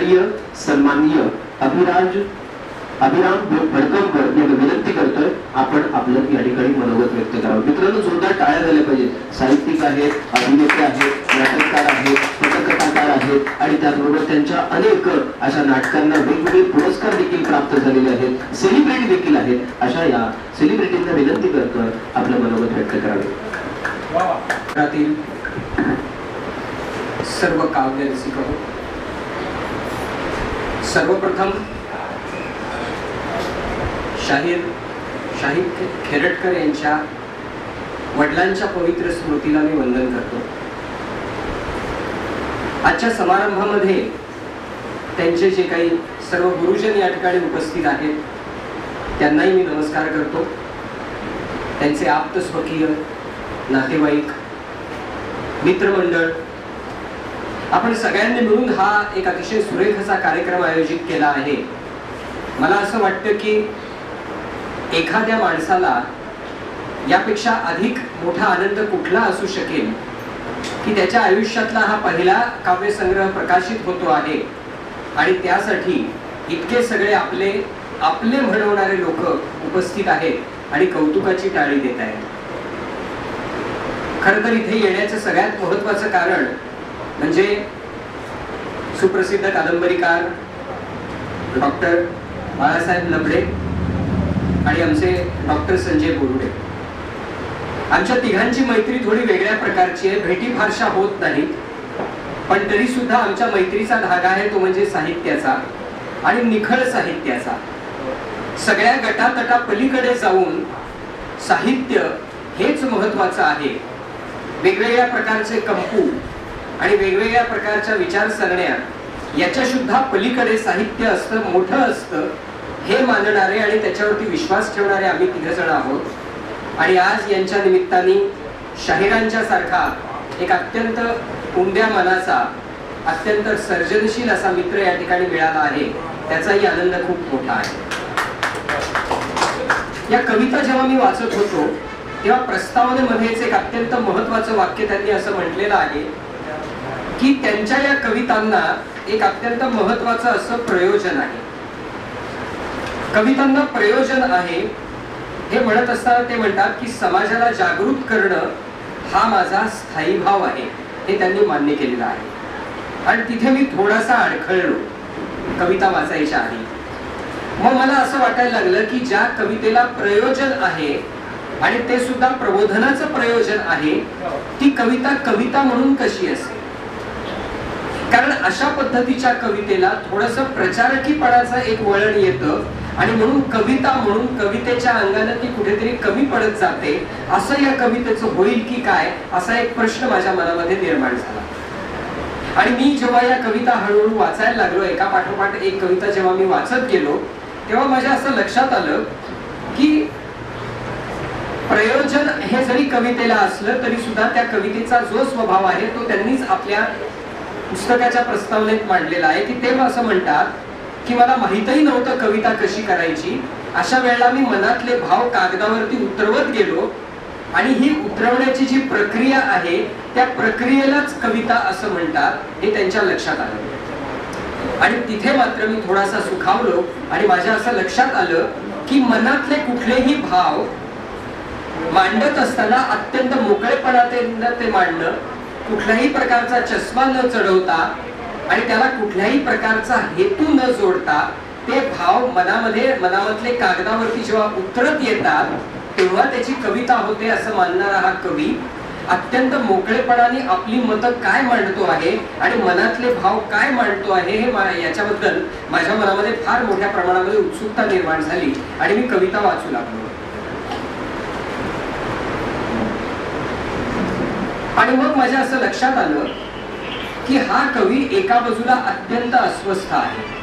आदरणीय सन्माननीय अभिराम भडकमकर यांना विनंती करतोय आपण आपलं या ठिकाणी मनोगत व्यक्त करावं. मित्रांनो, जोरदार टाळ्या झाल्या पाहिजेत. साहित्यिक आहेत, अभिनेते आहेत, नाटककार आहेत, पटकथाकार आहेत आणि त्याचबरोबर त्यांच्या अनेक अशा नाटकांना वेगवेगळे पुरस्कार देखील प्राप्त झालेले आहेत. सेलिब्रिटी देखील आहेत. अशा या सेलिब्रिटींना विनंती करतोय आपलं मनोगत व्यक्त करावे. सर्व काव्य रसिक हो, सर्वप्रथम शाहीर खेरटकर यांच्या वडिलांच्या पवित्र स्मृतीला मी वंदन करतो. आजच्या समारंभामध्ये त्यांचे जे काही सर्व गुरुजन या ठिकाणी उपस्थित आहेत त्यांनाही मी नमस्कार करतो. त्यांचे आप्त स्वकीय, नातेवाईक, मित्रमंडळ, आपण सगळ्यांनी मिळून हा एक अतिशय सुरेख असा कार्यक्रम आयोजित केला आहे. मला असं वाटतं की एखाद्या माणसाला यापेक्षा अधिक मोठा आनंद कुठला असू शकेल की त्याच्या आयुष्यातला हा पहिला काव्यसंग्रह प्रकाशित होतो आहे आणि त्यासाठी इतके सगळे आपले म्हणवणारे लोक उपस्थित आहेत आणि कौतुकाची टाळी देत आहेत. खरं तर इथे येण्याचं सगळ्यात महत्त्वाचं कारण म्हणजे सुप्रसिद्ध कादंबरीकार डॉक्टर बाळासाहेब लबडे आणि आमचे डॉक्टर संजय बोरुडे. आमच्या तिघांची मैत्री थोडी वेगळ्या प्रकारची आहे. भेटी फारशा होत नाहीत, पण तरी सुद्धा आमच्या मैत्रीचा धागा आहे तो म्हणजे साहित्याचा आणि निखळ साहित्याचा. सगळ्या गटातटा पलीकडे जाऊन साहित्य हेच महत्वाचं आहे. वेगवेगळ्या प्रकारचे कंपू आणि वेगवेगळ्या प्रकारच्या विचारसरण्या याच्या सुद्धा पलीकडे साहित्य असतं, मोठं असतं हे मानणारे आणि त्याच्यावरती विश्वास ठेवणारे आम्ही तिघजण आहोत. आणि आज यांच्या निमित्ताने शाहिरांच्या सारखा एक अत्यंत उमद्या मनाचा, अत्यंत सर्जनशील असा मित्र या ठिकाणी मिळाला आहे, त्याचाही आनंद खूप मोठा आहे. या कविता जेव्हा मी वाचत होतो तेव्हा प्रस्तावनेमध्येच एक अत्यंत महत्वाचं वाक्य त्यांनी असं म्हटलेलं आहे की त्यांच्या या कवितांना एक अत्यंत महत्वाचं असं प्रयोजन आहे. कवितांना प्रयोजन आहे हे म्हणत असताना ते म्हणतात की समाजाला जागृत करणं हा माझा स्थायी भाव आहे, हे त्यांनी मान्य केलेलं आहे. आणि तिथे मी थोडासा अडखळलो कविता वाचायच्या आधी. मग मला असं वाटायला लागलं की ज्या कवितेला प्रयोजन आहे आणि ते सुद्धा प्रबोधनाचं प्रयोजन आहे, ती कविता कविता म्हणून कशी असेल? कारण अशा पद्धतीच्या कवितेला थोडंसं प्रचारकीपणाचं एक वळण येतं आणि म्हणून कविता म्हणून कवितेच्या अंगाने ती कुठेतरी कमी पडत जाते. असं या कवितेचं होईल की काय, असा एक प्रश्न माझ्या मनामध्ये निर्माण झाला. आणि मी जेव्हा या कविता हळूहळू वाचायला लागलो, एका पाठोपाठ एक कविता जेव्हा मी वाचत गेलो तेव्हा माझ्या असं लक्षात आलं की प्रयोजन हे जरी कवितेला असलं तरी सुद्धा त्या कवितेचा जो स्वभाव आहे तो त्यांनीच आपल्या पुस्तकाच्या प्रस्तावनेत मांडलेला आहे. की ते असं म्हणतात की मला माहितही नव्हतं कविता कशी करायची. अशा वेळेला मी मनातले भाव कागदावरती उतरवत गेलो आणि ही उतरवण्याची जी प्रक्रिया आहे त्या प्रक्रियेलाच कविता असं म्हणतात, हे त्यांच्या लक्षात आलं. आणि तिथे मात्र मी थोडासा सुखावलो आणि माझ्या असं लक्षात आलं की मनातले कुठलेही भाव मांडत असताना अत्यंत मोकळेपणाने ते मांडणं, कुठल्याही प्रकारचा चष्मा न चढवता आणि त्याला कुठल्याही प्रकारचा हेतू न जोडता ते भाव मनामधले कागदावरती जेव्हा उतरत येतात तेव्हा त्याची कविता होते असं मानणारा हा कवी अत्यंत मोकळेपणाने आपली मतं काय मांडतो आहे आणि मनातले भाव काय मांडतो आहे हे याच्याबद्दल माझ्या मनामध्ये फार मोठ्या प्रमाणामध्ये उत्सुकता निर्माण झाली आणि मी कविता वाचू लागलो. आणि मग माझ्या असं लक्षात आलं की हा कवी एका बाजूला अत्यंत अस्वस्थ आहे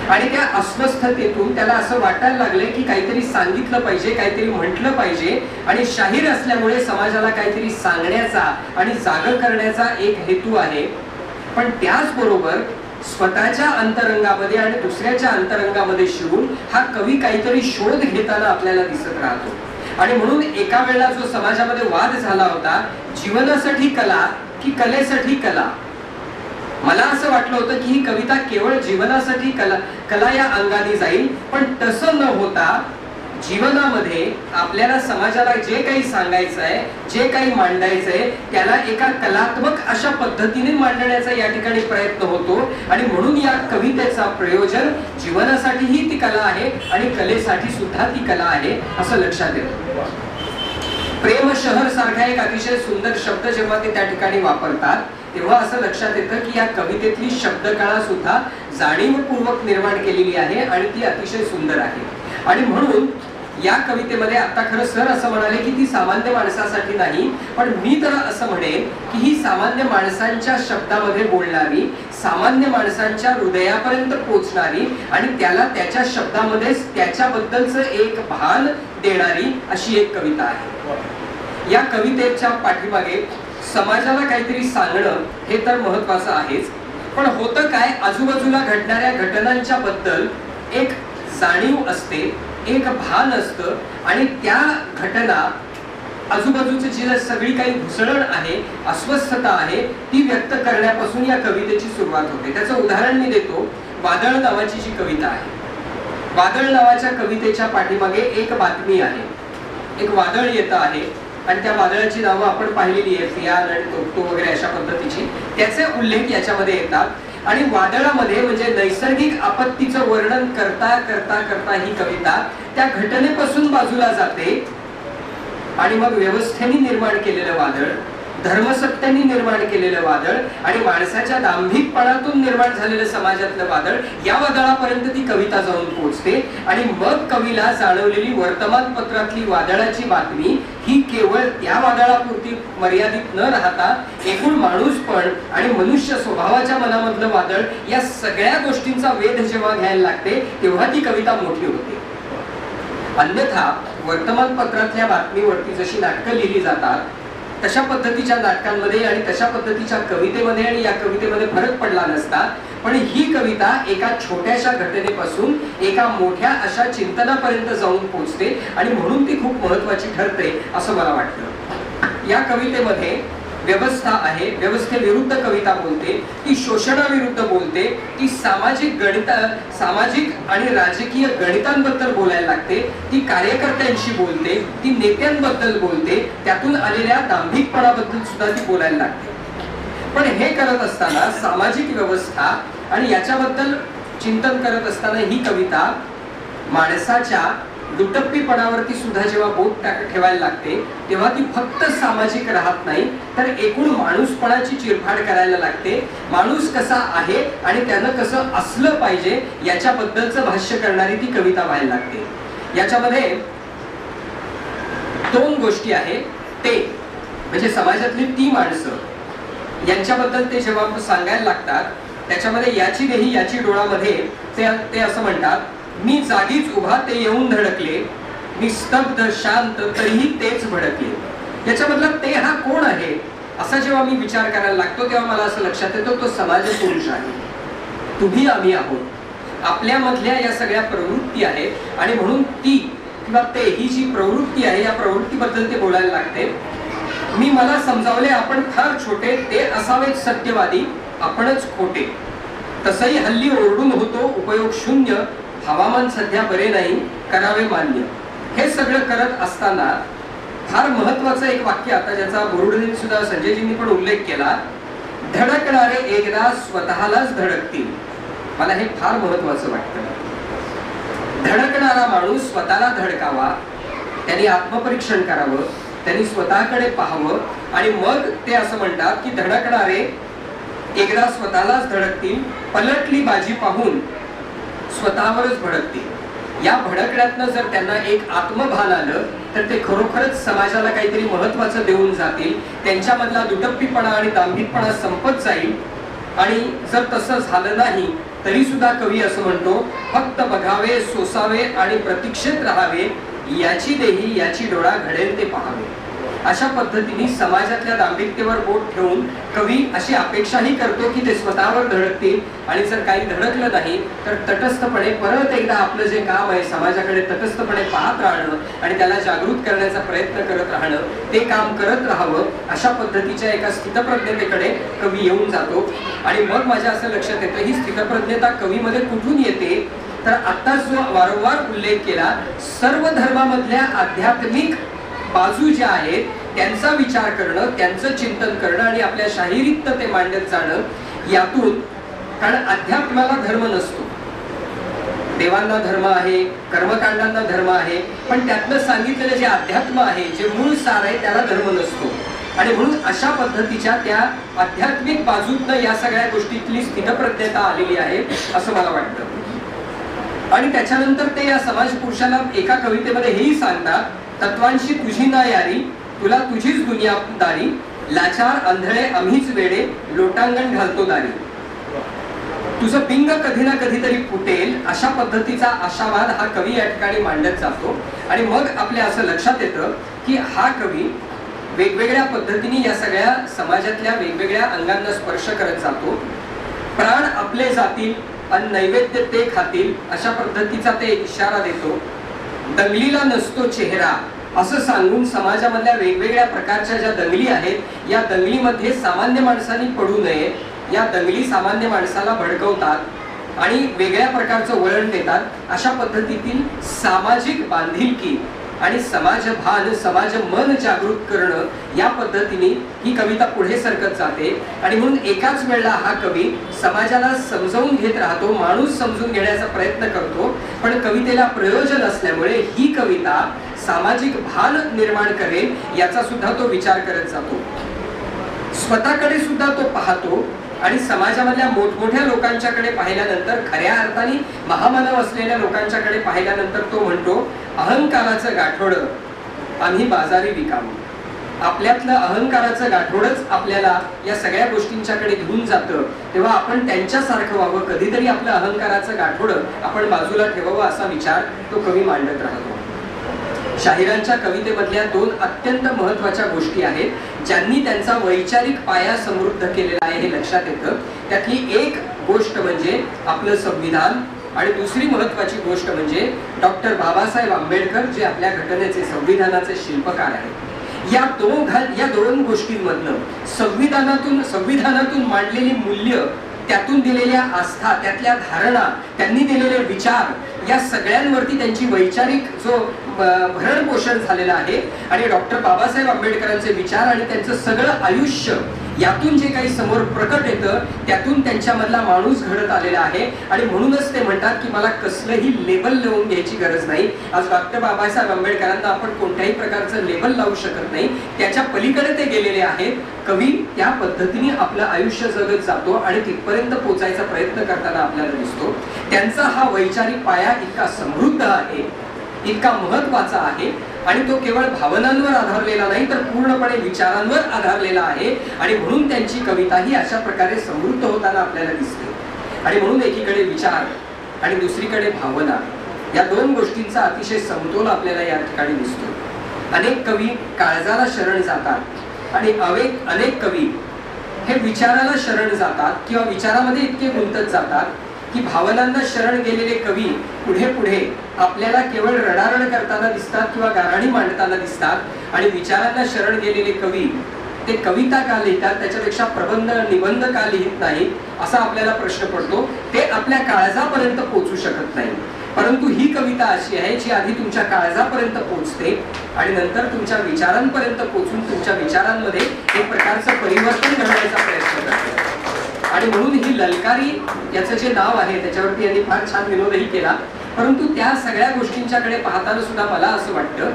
आणि त्या अस्वस्थतेतून त्याला असं वाटायला लागले की काहीतरी सांगितलं पाहिजे, काहीतरी म्हटलं पाहिजे आणि शाहीर असल्यामुळे समाजाला काहीतरी सांगण्याचा आणि जाग करण्याचा एक हेतू आहे. पण त्याचबरोबर स्वतःच्या अंतरंगामध्ये आणि दुसऱ्याच्या अंतरंगामध्ये शिरून हा कवी काहीतरी शोध घेताना आपल्याला दिसत राहतो. आणि म्हणून एका वेळेला जो समाजामध्ये वाद झाला होता, जीवनासाठी कला की कलेसाठी कला, मला असं वाटलं होतं की ही कविता केवळ जीवनासाठी कला या अंगाने जाईल, पण तसं न होता जीवनामध्ये आपल्याला समाजाला जे काही सांगायचं आहे, जे काही मांडायचं आहे, त्याला एका कलात्मक अशा पद्धतीने मांडण्याचा या ठिकाणी प्रयत्न होतो. आणि म्हणून या कवितेचा प्रयोजन जीवनासाठीही ती कला आहे आणि कलेसाठी सुद्धा ती कला आहे असं लक्षात येतं. प्रेम शहर सारखा एक अतिशय सुंदर शब्द जेव्हा ते त्या ठिकाणी वापरतात, तेव्हा असं लक्षात येतं की या कवितेतली शब्दकळा सुद्धा जाणीवपूर्वक निर्माण केलेली आहे आणि ती अतिशय सुंदर आहे. आणि म्हणून या कवितेमध्ये आता खरं सर असं म्हणाले की ती सामान्य माणसासाठी नाही, पण मी तर असं म्हणेन की ही सामान्य माणसांच्या शब्दामध्ये बोलणारी, सामान्य माणसांच्या हृदयापर्यंत पोहोचणारी आणि त्याला त्याच्या शब्दामध्येच त्याच्याबद्दलचं एक भान देणारी अशी एक कविता आहे. या कवितेच्या पाठीमागे समाजाला काहीतरी सांगणं हे तर महत्वाचं आहेच, पण होतं काय, आजूबाजूला घडणाऱ्या घटनांच्या बद्दल एक जाणीव असते, एक भान असतं आणि त्या घटना आजूबाजूची जी सगळी काही घुसळण आहे, अस्वस्थता आहे, ती व्यक्त करण्यापासून या कवितेची सुरुवात होते. त्याचं उदाहरण मी देतो. वादळ नावाची जी कविता आहे, वादळ नावाच्या कवितेच्या पाठीमागे एक बातमी आहे. एक वादळ येतं आहे आणि त्या वादळाची नावं आपण पाहिलेली आहे, फियान आणि तोक्तो वगैरे अशा पद्धतीची. त्याचे उल्लेख याच्यामध्ये येतात आणि वादळामध्ये म्हणजे नैसर्गिक आपत्तीचं वर्णन करता करता करता ही कविता त्या घटनेपासून बाजूला जाते आणि मग व्यवस्थेने निर्माण केलेलं वादळ, धर्मसत्यांनी निर्माण केलेलं वादळ आणि माणसाच्या दांभिकपणातून निर्माण झालेलं समाजातलं वादळ, या वादळापर्यंत ती कविता जाऊन पोहोचते. आणि मग कवीला जाणवलेली वर्तमानपत्रातली वादळाची बातमी ही केवळ त्या वादळापुरती मर्यादित न राहता एकूण माणूसपण आणि मनुष्य स्वभावाच्या मनामधलं वादळ, या सगळ्या गोष्टींचा वेध जेव्हा घ्यायला लागते तेव्हा ती कविता मोठी होते. अन्यथा वर्तमानपत्रातल्या बातमीवरती जशी नाटकं लिहिली जातात तशा पद्धतीच्या नाटकांमध्ये आणि तशा पद्धतीच्या कवितेमध्ये आणि या कवितेमध्ये फरक पडला नसता. पण ही कविता एका छोट्याशा घटनेपासून एका मोठ्या अशा चिंतनापर्यंत जाऊन पोहोचते आणि म्हणून ती खूप महत्वाची ठरते असं मला वाटतं. या कवितेमध्ये व्यवस्था आहे, व्यवस्थेविरुद्ध कविता बोलते, ती शोषणाविरुद्ध बोलते, ती सामाजिक आणि राजकीय गणितांबद्दल बोलायला लागते, ती कार्यकर्त्यांशी बोलते, ती नेत्यांबद्दल बोलते, त्यातून आलेल्या दांभिकपणाबद्दल सुद्धा ती बोलायला लागते. पण हे करत असताना सामाजिक व्यवस्था आणि याच्याबद्दल चिंतन करत असताना ही कविता माणसाच्या दुटप्पीपणावरती सुद्धा जेव्हा बोट ठेवायला लागते तेव्हा ती फक्त सामाजिक राहत नाही, तर एकूण माणूसपणाची चिरफाड करायला लागते. माणूस कसा आहे आणि त्यानं कसं असलं पाहिजे याच्याबद्दलचं भाष्य करणारी ती कविता व्हायला लागते. याच्यामध्ये दोन गोष्टी आहेत. ते म्हणजे समाजातली ती माणसं यांच्याबद्दल ते जेव्हा सांगायला लागतात त्याच्यामध्ये याची देही याची डोळामध्ये ते असं म्हणतात, मी जागीच उभा ते येऊन धडकले, मी स्तब्ध शांत तरीही तेच भडकले. याच्यामधला ते हा कोण आहे असा जेव्हा मी विचार करायला लागतो तेव्हा मला असं लक्षात येतो तो समाज पुरुष आहे. तुम्ही आम्ही आहोत. आपल्यामधल्या या सगळ्या प्रवृत्ती आहेत आणि म्हणून ती किंवा ते ही जी प्रवृत्ती आहे या प्रवृत्तीबद्दल ते बोलायला लागते. मला समजावले आपण फार छोटे, ते असावेत सत्यवादी, आपणच खोटे. तसंही हल्ली ओरडून होतो उपयोग शून्य, हवामान सध्या बरे नाही, करावे मान्य. हे सगळं करत असताना फार महत्वाचं एक वाक्य आता ज्याचा बोरुडेंनी सुद्धा संजयजींनी पण उल्लेख केला, धडकणारे एकदा स्वतःलाच धडकतील. मला हे फार महत्वाचं वाटतं. धडकणारा माणूस स्वतःला धडकावा, त्यांनी आत्मपरीक्षण करावं, त्यांनी स्वतःकडे पाहावं आणि मग ते असं म्हणतात की धडकणारे एकदा स्वतःलाच धडकतील, पलटली बाजी पाहून स्वतःवरच भडकतील. या भडकण्यातनं जर त्यांना एक आत्मभान आलं तर ते खरोखरच समाजाला काहीतरी महत्वाचं देऊन जातील. त्यांच्यामधला दुटप्पीपणा आणि दांभिकपणा संपत जाईल. आणि जर तसं झालं नाही तरी सुद्धा कवी असं म्हणतो, फक्त बघावे, सोसावे आणि प्रतीक्षेत राहावे, याची देही याची डोळा घडेल ते पाहावे. अशा पद्धतीने समाजातल्या दांभिकतेवर बोट ठेवून कवी अशी अपेक्षाही करतो की ते स्वतःवर धडकतील, आणि जर काही धडकलं नाही तर तटस्थपणे परत एकदा आपलं जे काम आहे समाजाकडे तटस्थपणे पाहत राहणं आणि त्याला जागृत करण्याचा प्रयत्न करत राहणं, ते काम करत राहावं, अशा पद्धतीच्या एका स्थितप्रज्ञतेकडे कवी येऊन जातो. आणि मग माझ्या असं लक्षात येतं ही स्थितप्रज्ञता कवीमध्ये कुठून येते, तर आत्ताच जो वारंवार उल्लेख केला, सर्व धर्मामधल्या आध्यात्मिक बाजू ज्या आहेत त्यांचा विचार करणं, त्यांचं चिंतन करणं आणि आपल्या शाहिरीत ते मांडत जाणं, यातून, कारण अध्यात्माला धर्म नसतो, देवांना धर्म आहे, कर्मकांडांना धर्म आहे, पण त्यातलं सांगितलेलं जे अध्यात्म आहे, जे मूळ सार आहे, त्याला धर्म नसतो. आणि म्हणून अशा पद्धतीच्या त्या आध्यात्मिक बाजूतनं या सगळ्या गोष्टीतली स्थितप्रज्ञता आलेली आहे असं मला वाटतं. आणि त्याच्यानंतर ते या समाज पुरुषाला एका कवितेमध्ये हेही सांगतात, तत्वांशी तुझी ना यारी, तुला तुझीच दुनियादारी, लाचार आंधळे आम्हीच वेडे, लोटांगण घालतो दारी, तुझं पिंग कधी ना कधीतरी फुटेल, अशा पद्धतीचा आशावाद हा कवी या ठिकाणी मांडत जातो. आणि मग आपल्या असं लक्षात येतं की हा कवी वेगवेगळ्या पद्धतीने या सगळ्या समाजातल्या वेगवेगळ्या अंगांना स्पर्श करत जातो. प्राण आपले जातील आणि नैवेद्य ते खातील, अशा पद्धतीचा ते इशारा देतो. दंगलीला नसतो चेहरा, असं सांगून समाजामधल्या वेगवेगळ्या प्रकारच्या ज्या दंगली आहेत, या दंगलीमध्ये सामान्य माणसांनी पडू नये, या दंगली सामान्य माणसाला भडकवतात आणि वेगळ्या प्रकारचं वळण देतात. अशा पद्धतीतील सामाजिक बांधिलकी आणि समाजभान, समाज मन जागृत करणं, या पद्धतीने ही कविता पुढे सरकत जाते. आणि म्हणून एकाच वेळेला हा कवी समाजाला समजावून घेत राहतो, माणूस समजून घेण्याचा प्रयत्न करतो, पण कवितेला प्रयोजन असल्यामुळे ही कविता सामाजिक भान निर्माण करेल याचा सुद्धा तो विचार करत जातो. स्वतःकडे सुद्धा तो पाहतो आणि समाजामधल्या मोठमोठ्या लोकांच्याकडे पाहिल्यानंतर, खऱ्या अर्थाने महामानव असलेल्या लोकांच्याकडे पाहिल्यानंतर तो म्हणतो, अहंकाराचं गाठोडं आम्ही बाजारी विकावं. आपल्यातलं अहंकाराचं गाठोडच आपल्याला या सगळ्या गोष्टींच्याकडे घेऊन जातं, तेव्हा आपण त्यांच्यासारखं व्हावं, कधीतरी आपलं अहंकाराचं गाठोडं आपण बाजूला ठेवावं, असा विचार तो कवी मांडत राहतो. शाहिरांच्या कवितेमधल्या दोन अत्यंत महत्वाच्या गोष्टी आहेत, ज्यांनी त्यांचा वैचारिक पाया समृद्ध केलेला आहे हे लक्षात येतं. त्यातली एक गोष्ट म्हणजे आपलं संविधान, आणि दुसरी महत्वाची गोष्ट म्हणजे डॉक्टर बाबासाहेब आंबेडकर, जे आपल्या घटनेचे, संविधानाचे शिल्पकार आहेत. या दोन गोष्टींमधनं संविधानातून मांडलेली मूल्य, त्यातून दिलेल्या आस्था, त्यातल्या धारणा, त्यांनी दिलेले विचार, या सगळ्यांवरती त्यांची वैचारिक जो भरण पोषण झालेलं आहे. आणि डॉक्टर बाबासाहेब आंबेडकरांचे विचार आणि त्यांचं सगळं आयुष्य, यातून जे काही समोर प्रकट येतं, त्यातून त्यांच्यामधला माणूस घडत आलेला आहे. आणि म्हणूनच ते म्हणतात की मला कसलंही लेबल लावून घ्यायची गरज नाही. आज डॉक्टर बाबासाहेब आंबेडकरांना आपण कोणत्याही प्रकारचं लेबल लावू शकत नाही, त्याच्या पलीकडे ते गेलेले आहेत. कवी त्या पद्धतीने आपलं आयुष्य जगत जातो आणि तिथपर्यंत पोचायचा प्रयत्न करताना आपल्याला दिसतो. त्यांचा हा वैचारिक पाया इतका समृद्ध आहे, इतका महत्वाचा आहे, आणि तो केवळ भावनांवर आधारलेला नाही तर पूर्णपणे विचारांवर आधारलेला आहे. आणि म्हणून त्यांची कविता ही अशा प्रकारे समृद्ध होताना आपल्याला दिसते. आणि म्हणून एकीकडे विचार आणि दुसरीकडे भावना, या दोन गोष्टींचा अतिशय समतोल आपल्याला या ठिकाणी दिसतो. अनेक कवी काळजाला शरण जातात आणि अनेक कवी हे विचाराला शरण जातात किंवा विचारामध्ये इतके गुंतत जातात की भावनांना शरण गेलेले कवी पुढे पुढे आपल्याला केवळ रडारड करताना दिसतात किंवा गाराणी मांडताना दिसतात. आणि विचारांना शरण गेलेले कवी ते कविता का लिहितात, त्याच्यापेक्षा प्रबंध निबंध का लिहित नाही, असा आपल्याला प्रश्न पडतो. ते आपल्या काळजापर्यंत पोहोचू शकत नाही. परंतु ही कविता अशी आहे जी आधी तुमच्या काळजापर्यंत पोहोचते आणि नंतर तुमच्या विचारांपर्यंत पोहोचून तुमच्या विचारांमध्ये एक प्रकारचं परिवर्तन घडवायचा प्रयत्न करते. आणि म्हणून ही ललकारी, याचं जे नाव आहे त्याच्यावरती यांनी फार छान विनोदही केला. परंतु त्या सगळ्या गोष्टींच्याकडे पाहताना सुद्धा मला असं वाटतं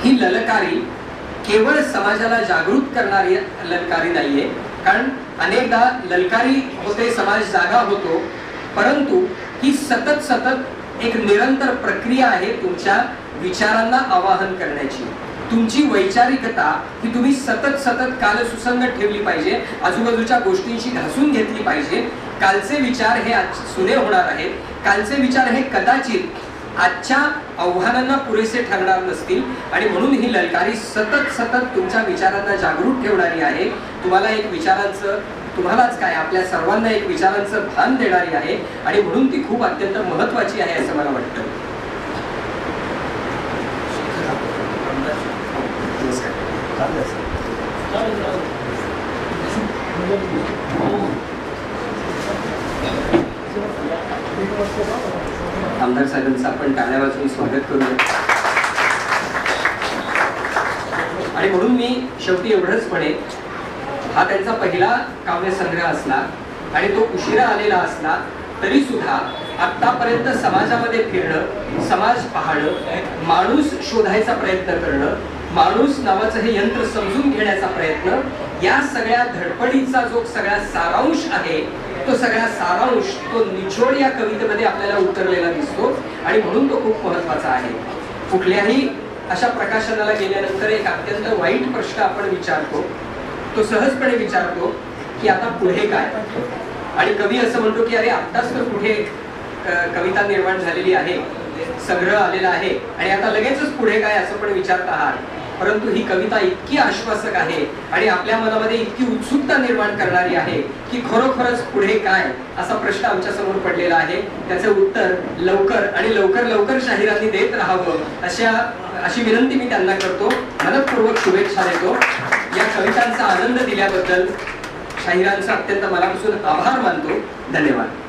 ही ललकारी केवळ समाजाला जागृत करणारी ललकारी नाहीये. कारण अनेकदा ललकारी होते, समाज जागा होतो, परंतु ही सतत एक निरंतर प्रक्रिया आहे तुमच्या विचारांना आवाहन करण्याची. तुमची वैचारिकता ही तुम्ही सतत काल सुसंगत ठेवली पाहिजे, आजूबाजूच्या गोष्टींशी घासून घेतली पाहिजे. कालचे विचार हे आज सुने होणार आहेत, कालचे विचार हे कदाचित आजच्या आव्हानांना पुरेसे ठरणार नसतील आणि म्हणून ही ललकारी सतत सतत तुमच्या विचारांना जागरूक ठेवणारी आहे. तुम्हाला एक विचारांचं, तुम्हालाच काय आपल्या सर्वांना एक विचारांचं भान देणारी आहे आणि म्हणून ती खूप अत्यंत महत्वाची आहे असं मला वाटतं. आमदार साहेबांचं आपण टाळ्या वाजवून स्वागत करूया. आणि म्हणून मी शेवटी एवढंच म्हणेन, हा त्यांचा पहिला काव्यसंग्रह असला आणि तो उशिरा आलेला असला तरी सुद्धा आतापर्यंत समाजामध्ये फिरणं, समाज पाहणं, माणूस शोधायचा प्रयत्न करणं, माणूस नावाचं हे यंत्र समजून घेण्याचा प्रयत्न, या सगळ्या धडपडीचा जो सगळा सारांश आहे तो सगळा सारांश, तो निचोड या कवितेमध्ये आपल्याला उतरलेला दिसतो आणि म्हणून तो खूप महत्वाचा आहे. कुठल्याही अशा प्रकाशनाला गेल्यानंतर एक अत्यंत वाईट प्रश्न आपण विचारतो, तो सहजपणे विचारतो की आता पुढे काय. आणि कवी असं म्हणतो की अरे आत्ताच तर पुढे कविता निर्माण झालेली आहे, संग्रह आलेला आहे आणि आता लगेचच पुढे काय असं पण विचारत आहात. परंतु ही कविता इतकी आश्वासक आहे आणि आपल्या मनामध्ये इतकी उत्सुकता निर्माण करणारी आहे की खरोखरच पुढे काय असा प्रश्न आमच्या समोर पडलेला आहे. त्याचं उत्तर लवकर आणि लवकर लवकर शाहिरांनी देत राहावं अशी विनंती मी त्यांना करतो. मनपूर्वक शुभेच्छा देतो. या कवितांचा आनंद दिल्याबद्दल शाहिरांचा अत्यंत मनापासून आभार मानतो. धन्यवाद.